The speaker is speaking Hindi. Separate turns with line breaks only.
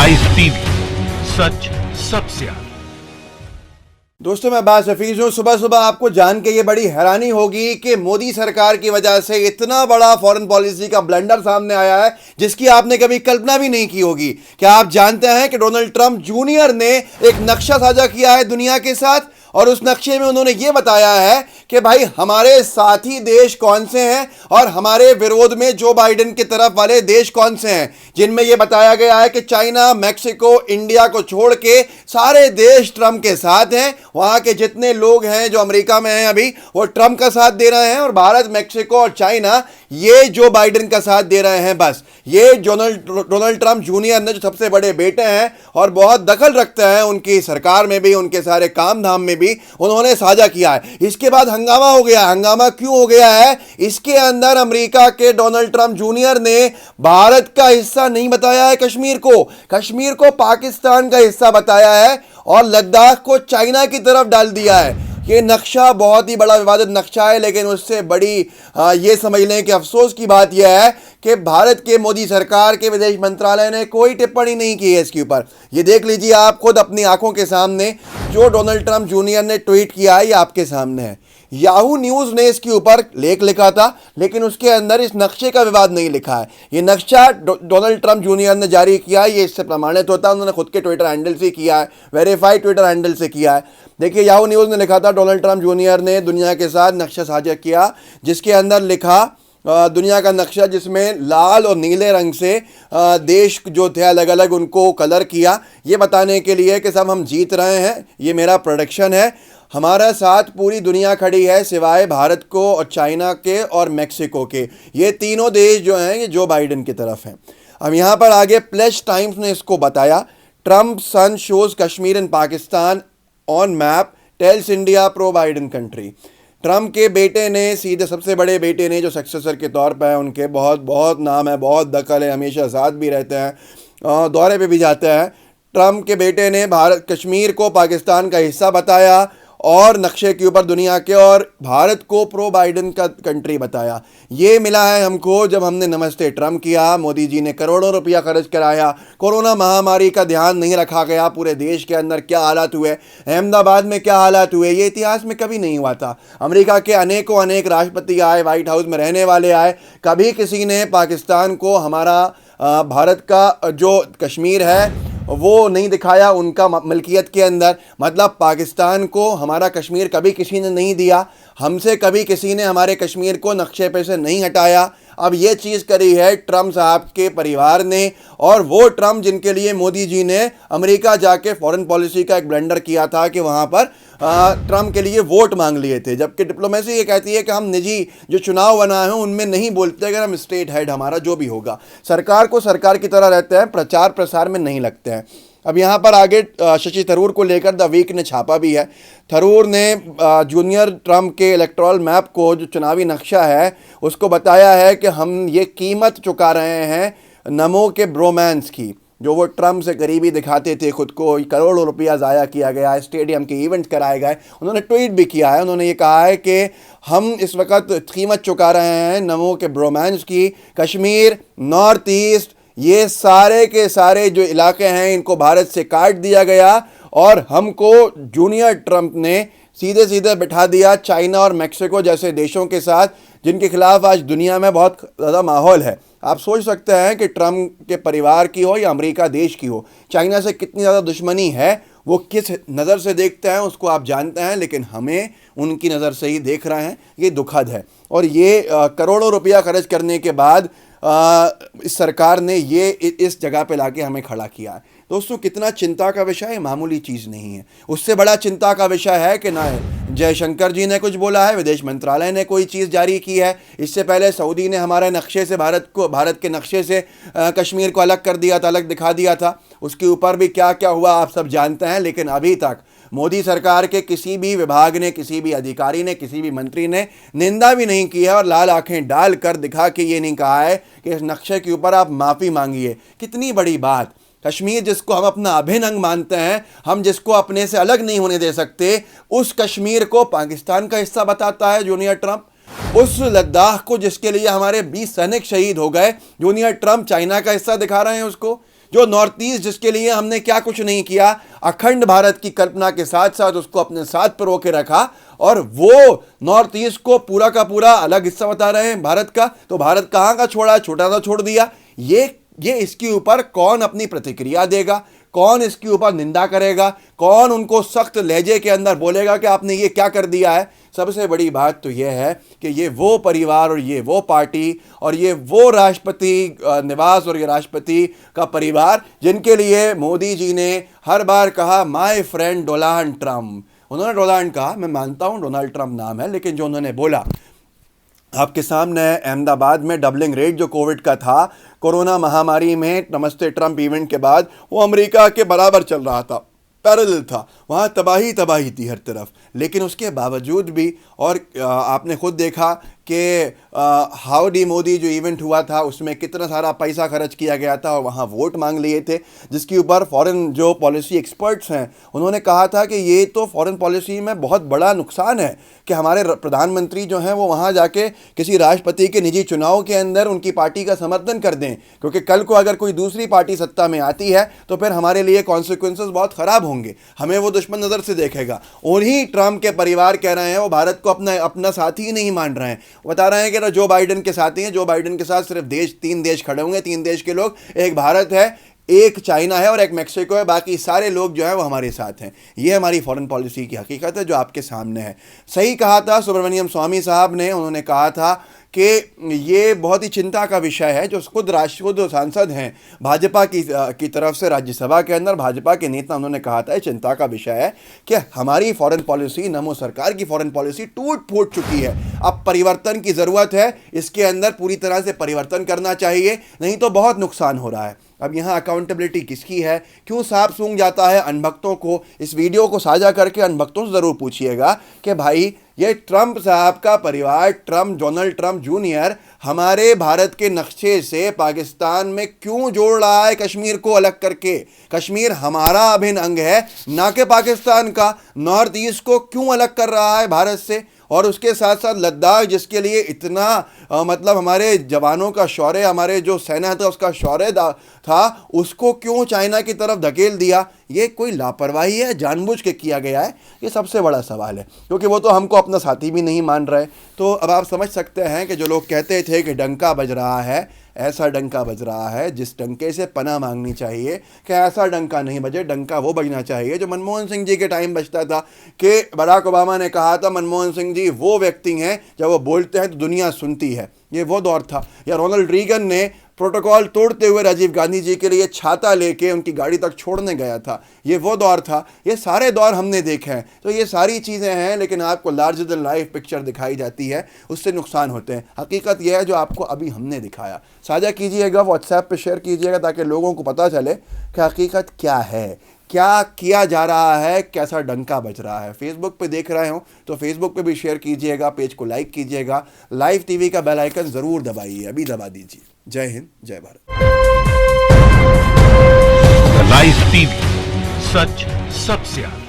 राइस टीवी, सच सबसे आगे।
दोस्तों, मैं अब्बास हफीज हूँ। सुबह सुबह आपको जान के ये बड़ी हैरानी होगी कि मोदी सरकार की वजह से इतना बड़ा फॉरेन पॉलिसी का ब्लंडर सामने आया है जिसकी आपने कभी कल्पना भी नहीं की होगी। क्या आप जानते हैं कि डोनाल्ड ट्रंप जूनियर ने एक नक्शा साझा किया है दुनिया के साथ, और उस नक्शे में उन्होंने ये बताया है कि भाई हमारे साथी देश कौन से हैं और हमारे विरोध में जो बाइडेन की तरफ वाले देश कौन से हैं, जिनमें यह बताया गया है कि चाइना, मैक्सिको, इंडिया को छोड़ के सारे देश ट्रंप के साथ हैं। वहां के जितने लोग हैं जो अमेरिका में हैं अभी, वो ट्रंप का साथ दे रहे हैं, और भारत, मैक्सिको और चाइना ये जो बाइडेन का साथ दे रहे हैं। बस ये डोनाल्ड ट्रंप जूनियर ने, जो सबसे बड़े बेटे हैं और बहुत दखल रखते हैं उनकी सरकार में भी, उनके सारे काम धाम में भी, उन्होंने साझा किया है। इसके बाद हंगामा हो गया। हंगामा क्यों हो गया है? इसके अंदर अमेरिका के डोनाल्ड ट्रंप जूनियर ने भारत का हिस्सा नहीं बताया है, कश्मीर को पाकिस्तान का हिस्सा बताया है, और लद्दाख को चाइना की तरफ डाल दिया है। ये नक्शा बहुत ही बड़ा विवादित नक्शा है, लेकिन उससे बड़ी ये समझ लें कि अफसोस की बात यह है कि भारत के मोदी सरकार के विदेश मंत्रालय ने कोई टिप्पणी नहीं की है इसके ऊपर। ये देख लीजिए आप खुद अपनी आंखों के सामने, जो डोनाल्ड ट्रंप जूनियर ने ट्वीट किया है ये आपके सामने है। याहू न्यूज़ ने इसके ऊपर लेख लिखा था, लेकिन उसके अंदर इस नक्शे का विवाद नहीं लिखा है। ये नक्शा डोनाल्ड ट्रंप जूनियर ने जारी किया है, ये इससे प्रमाणित होता है। उन्होंने खुद के ट्विटर हैंडल से किया है, वेरीफाइड ट्विटर हैंडल से किया है। देखिए, याहू न्यूज़ ने लिखा था, डोनाल्ड ट्रंप जूनियर ने दुनिया के साथ नक्शा साझा किया, जिसके अंदर लिखा दुनिया का नक्शा, जिसमें लाल और नीले रंग से देश जो थे अलग अलग उनको कलर किया, ये बताने के लिए कि सब हम जीत रहे हैं, ये मेरा प्रोडक्शन है, हमारा साथ पूरी दुनिया खड़ी है सिवाय भारत को और चाइना के और मैक्सिको के। ये तीनों देश जो हैं ये जो बाइडेन की तरफ हैं। अब यहाँ पर आगे प्लेस टाइम्स ने इसको बताया, Trump son shows Kashmir in Pakistan on map, tells India pro Biden country. Trump के बेटे ने, सीधे सबसे बड़े बेटे ने, जो सक्सेसर के तौर पर है, उनके बहुत बहुत नाम है, बहुत दखल है, हमेशा साथ भी रहते हैं, दौरे पे भी जाते हैं। ट्रंप के बेटे ने कश्मीर को पाकिस्तान का हिस्सा बताया और नक्शे के ऊपर दुनिया के और भारत को प्रो बाइडेन का कंट्री बताया। ये मिला है हमको जब हमने नमस्ते ट्रंप किया। मोदी जी ने करोड़ों रुपया खर्च कराया, कोरोना महामारी का ध्यान नहीं रखा गया, पूरे देश के अंदर क्या हालात हुए, अहमदाबाद में क्या हालात हुए, ये इतिहास में कभी नहीं हुआ था। अमेरिका के अनेक राष्ट्रपति आए, वाइट हाउस में रहने वाले आए, कभी किसी ने पाकिस्तान को हमारा भारत का जो कश्मीर है वो नहीं दिखाया उनका मलकियत के अंदर। मतलब पाकिस्तान को हमारा कश्मीर कभी किसी ने नहीं दिया, हमसे कभी किसी ने हमारे कश्मीर को नक्शे पे से नहीं हटाया। अब ये चीज़ करी है ट्रंप साहब के परिवार ने, और वो ट्रंप जिनके लिए मोदी जी ने अमेरिका जाके फॉरेन पॉलिसी का एक ब्लंडर किया था कि वहाँ पर ट्रंप के लिए वोट मांग लिए थे। जबकि डिप्लोमेसी ये कहती है कि हम निजी जो चुनाव बनाए हैं उनमें नहीं बोलते, अगर हम स्टेट हेड हमारा जो भी होगा, सरकार को सरकार की तरह रहते हैं, प्रचार प्रसार में नहीं लगते हैं। अब यहाँ पर आगे शशि थरूर को लेकर द वीक ने छापा भी है। थरूर ने जूनियर ट्रंप के इलेक्टोरल मैप को, जो चुनावी नक्शा है, उसको बताया है कि हम ये कीमत चुका रहे हैं नमो के ब्रोमांस की, जो वो ट्रंप से करीबी दिखाते थे खुद को। करोड़ों रुपया ज़ाया किया गया, स्टेडियम के इवेंट कराए गए। उन्होंने ट्वीट भी किया है, उन्होंने ये कहा है कि हम इस वक्त कीमत चुका रहे हैं नमो के ब्रोमांस की। कश्मीर, नॉर्थ ईस्ट, ये सारे के सारे जो इलाके हैं इनको भारत से काट दिया गया, और हमको जूनियर ट्रंप ने सीधे सीधे बिठा दिया चाइना और मैक्सिको जैसे देशों के साथ, जिनके खिलाफ आज दुनिया में बहुत ज़्यादा माहौल है। आप सोच सकते हैं कि ट्रंप के परिवार की हो या अमेरिका देश की हो, चाइना से कितनी ज़्यादा दुश्मनी है, वो किस नज़र से देखते हैं उसको आप जानते हैं, लेकिन हमें उनकी नज़र से ही देख रहे हैं। ये दुखद है, और ये करोड़ों रुपया खर्च करने के बाद इस सरकार ने ये इस जगह पे लाके हमें खड़ा किया है। दोस्तों, कितना चिंता का विषय है, मामूली चीज़ नहीं है। उससे बड़ा चिंता का विषय है कि ना जयशंकर जी ने कुछ बोला है, विदेश मंत्रालय ने कोई चीज़ जारी की है। इससे पहले सऊदी ने हमारे नक्शे से भारत के नक्शे से कश्मीर को अलग कर दिया था, अलग दिखा दिया था। उसके ऊपर भी क्या क्या हुआ आप सब जानते हैं। लेकिन अभी तक मोदी सरकार के किसी भी विभाग ने, किसी भी अधिकारी ने, किसी भी मंत्री ने निंदा भी नहीं की है, और लाल आंखें डाल कर दिखा के ये नहीं कहा है कि इस नक्शे के ऊपर आप माफ़ी मांगिए। कितनी बड़ी बात। कश्मीर जिसको हम अपना अभिन्न अंग मानते हैं, हम जिसको अपने से अलग नहीं होने दे सकते, उस कश्मीर को पाकिस्तान का हिस्सा बताता है जूनियर ट्रंप। उस लद्दाख को जिसके लिए हमारे 20 सैनिक शहीद हो गए, जूनियर ट्रंप चाइना का हिस्सा दिखा रहे हैं उसको। जो नॉर्थ ईस्ट जिसके लिए हमने क्या कुछ नहीं किया, अखंड भारत की कल्पना के साथ साथ उसको अपने साथ पर रोके रखा, और वो नॉर्थ ईस्ट को पूरा का पूरा अलग हिस्सा बता रहे हैं भारत का। तो भारत कहाँ का छोड़ा, छोटा सा छोड़ दिया। ये इसके ऊपर कौन अपनी प्रतिक्रिया देगा, कौन इसके ऊपर निंदा करेगा, कौन उनको सख्त लहजे के अंदर बोलेगा कि आपने ये क्या कर दिया है। सबसे बड़ी बात तो यह है कि ये वो परिवार और ये वो पार्टी और ये वो राष्ट्रपति निवास और ये राष्ट्रपति का परिवार जिनके लिए मोदी जी ने हर बार कहा माय फ्रेंड डोनाल्ड ट्रम्प। उन्होंने डोनाल्ड कहा, मैं मानता हूँ डोनाल्ड ट्रम्प नाम है, लेकिन जो उन्होंने बोला आपके सामने अहमदाबाद में डबलिंग रेट जो कोविड का था, कोरोना महामारी में नमस्ते ट्रम्प इवेंट के बाद वो अमेरिका के बराबर चल रहा था, पैरेलल था, वहाँ तबाही थी हर तरफ। लेकिन उसके बावजूद भी, और आपने खुद देखा कि हाउडी मोदी जो इवेंट हुआ था उसमें कितना सारा पैसा खर्च किया गया था और वहाँ वोट मांग लिए थे, जिसके ऊपर फॉरेन जो पॉलिसी एक्सपर्ट्स हैं उन्होंने कहा था कि ये तो फॉरेन पॉलिसी में बहुत बड़ा नुकसान है कि हमारे प्रधानमंत्री जो हैं वो वहाँ जाके किसी राष्ट्रपति के निजी चुनाव के अंदर उनकी पार्टी का समर्थन कर दें, क्योंकि कल को अगर कोई दूसरी पार्टी सत्ता में आती है तो फिर हमारे लिए कॉन्सिक्वेंसेस बहुत ख़राब होंगे, हमें वो दुश्मन नज़र से देखेगा। और ही ट्रम्प के परिवार कह रहे हैं वो भारत को अपना साथी ही नहीं मान रहे हैं, बता रहे हैं कि जो बाइडेन के साथी हैं, जो बाइडेन के साथ सिर्फ तीन देश खड़े होंगे, 3 देश के लोग, एक भारत है, एक चाइना है और एक मैक्सिको है, बाकी सारे लोग जो है वो हमारे साथ हैं। ये हमारी फॉरेन पॉलिसी की हकीकत है जो आपके सामने है। सही कहा था सुब्रमण्यम स्वामी साहब ने, उन्होंने कहा था कि ये बहुत ही चिंता का विषय है। जो खुद सांसद हैं भाजपा की तरफ से राज्यसभा के अंदर, भाजपा के नेता, उन्होंने कहा था ये चिंता का विषय है कि हमारी फॉरेन पॉलिसी, नमो सरकार की फॉरेन पॉलिसी टूट फूट चुकी है, अब परिवर्तन की ज़रूरत है, इसके अंदर पूरी तरह से परिवर्तन करना चाहिए, नहीं तो बहुत नुकसान हो रहा है। अब यहाँ अकाउंटेबिलिटी किसकी है, क्यों सांप सूंघ जाता है अनभक्तों को? इस वीडियो को साझा करके अनभक्तों से ज़रूर पूछिएगा कि भाई ये ट्रम्प साहब का परिवार, डोनाल्ड ट्रम्प जूनियर, हमारे भारत के नक्शे से पाकिस्तान में क्यों जोड़ रहा है कश्मीर को अलग करके? कश्मीर हमारा अभिन्न अंग है, ना कि पाकिस्तान का। नॉर्थ ईस्ट को क्यों अलग कर रहा है भारत से? और उसके साथ साथ लद्दाख, जिसके लिए इतना मतलब हमारे जवानों का शौर्य, हमारे जो सेना था उसका शौर्य था, उसको क्यों चाइना की तरफ धकेल दिया? ये कोई लापरवाही है, जानबूझ के किया गया है? ये सबसे बड़ा सवाल है, क्योंकि वो तो हमको अपना साथी भी नहीं मान रहे। तो अब आप समझ सकते हैं कि जो लोग कहते थे कि डंका बज रहा है, ऐसा डंका बज रहा है जिस डंके से पनाह मांगनी चाहिए, कि ऐसा डंका नहीं बजे। डंका वो बजना चाहिए जो मनमोहन सिंह जी के टाइम बजता था, कि बराक ओबामा ने कहा था मनमोहन सिंह जी वो व्यक्ति हैं जब वो बोलते हैं तो दुनिया सुनती है। ये वो दौर था। या रोनाल्ड रीगन ने प्रोटोकॉल तोड़ते हुए राजीव गांधी जी के लिए छाता लेके उनकी गाड़ी तक छोड़ने गया था, ये वो दौर था। ये सारे दौर हमने देखे हैं। तो ये सारी चीज़ें हैं, लेकिन आपको लार्जर देन लाइफ पिक्चर दिखाई जाती है, उससे नुकसान होते हैं। हकीकत यह है जो आपको अभी हमने दिखाया। साझा कीजिएगा, व्हाट्सएप पे शेयर कीजिएगा, ताकि लोगों को पता चले कि हकीकत क्या है, क्या किया जा रहा है, कैसा डंका बज रहा है। फेसबुक पे देख रहे हो तो फेसबुक पे भी शेयर कीजिएगा, पेज को लाइक कीजिएगा, लाइव टीवी का बेल आइकन ज़रूर दबाइए, अभी दबा दीजिए। जय हिंद, जय भारत।
लाइव टीवी, सच सबसे आगे।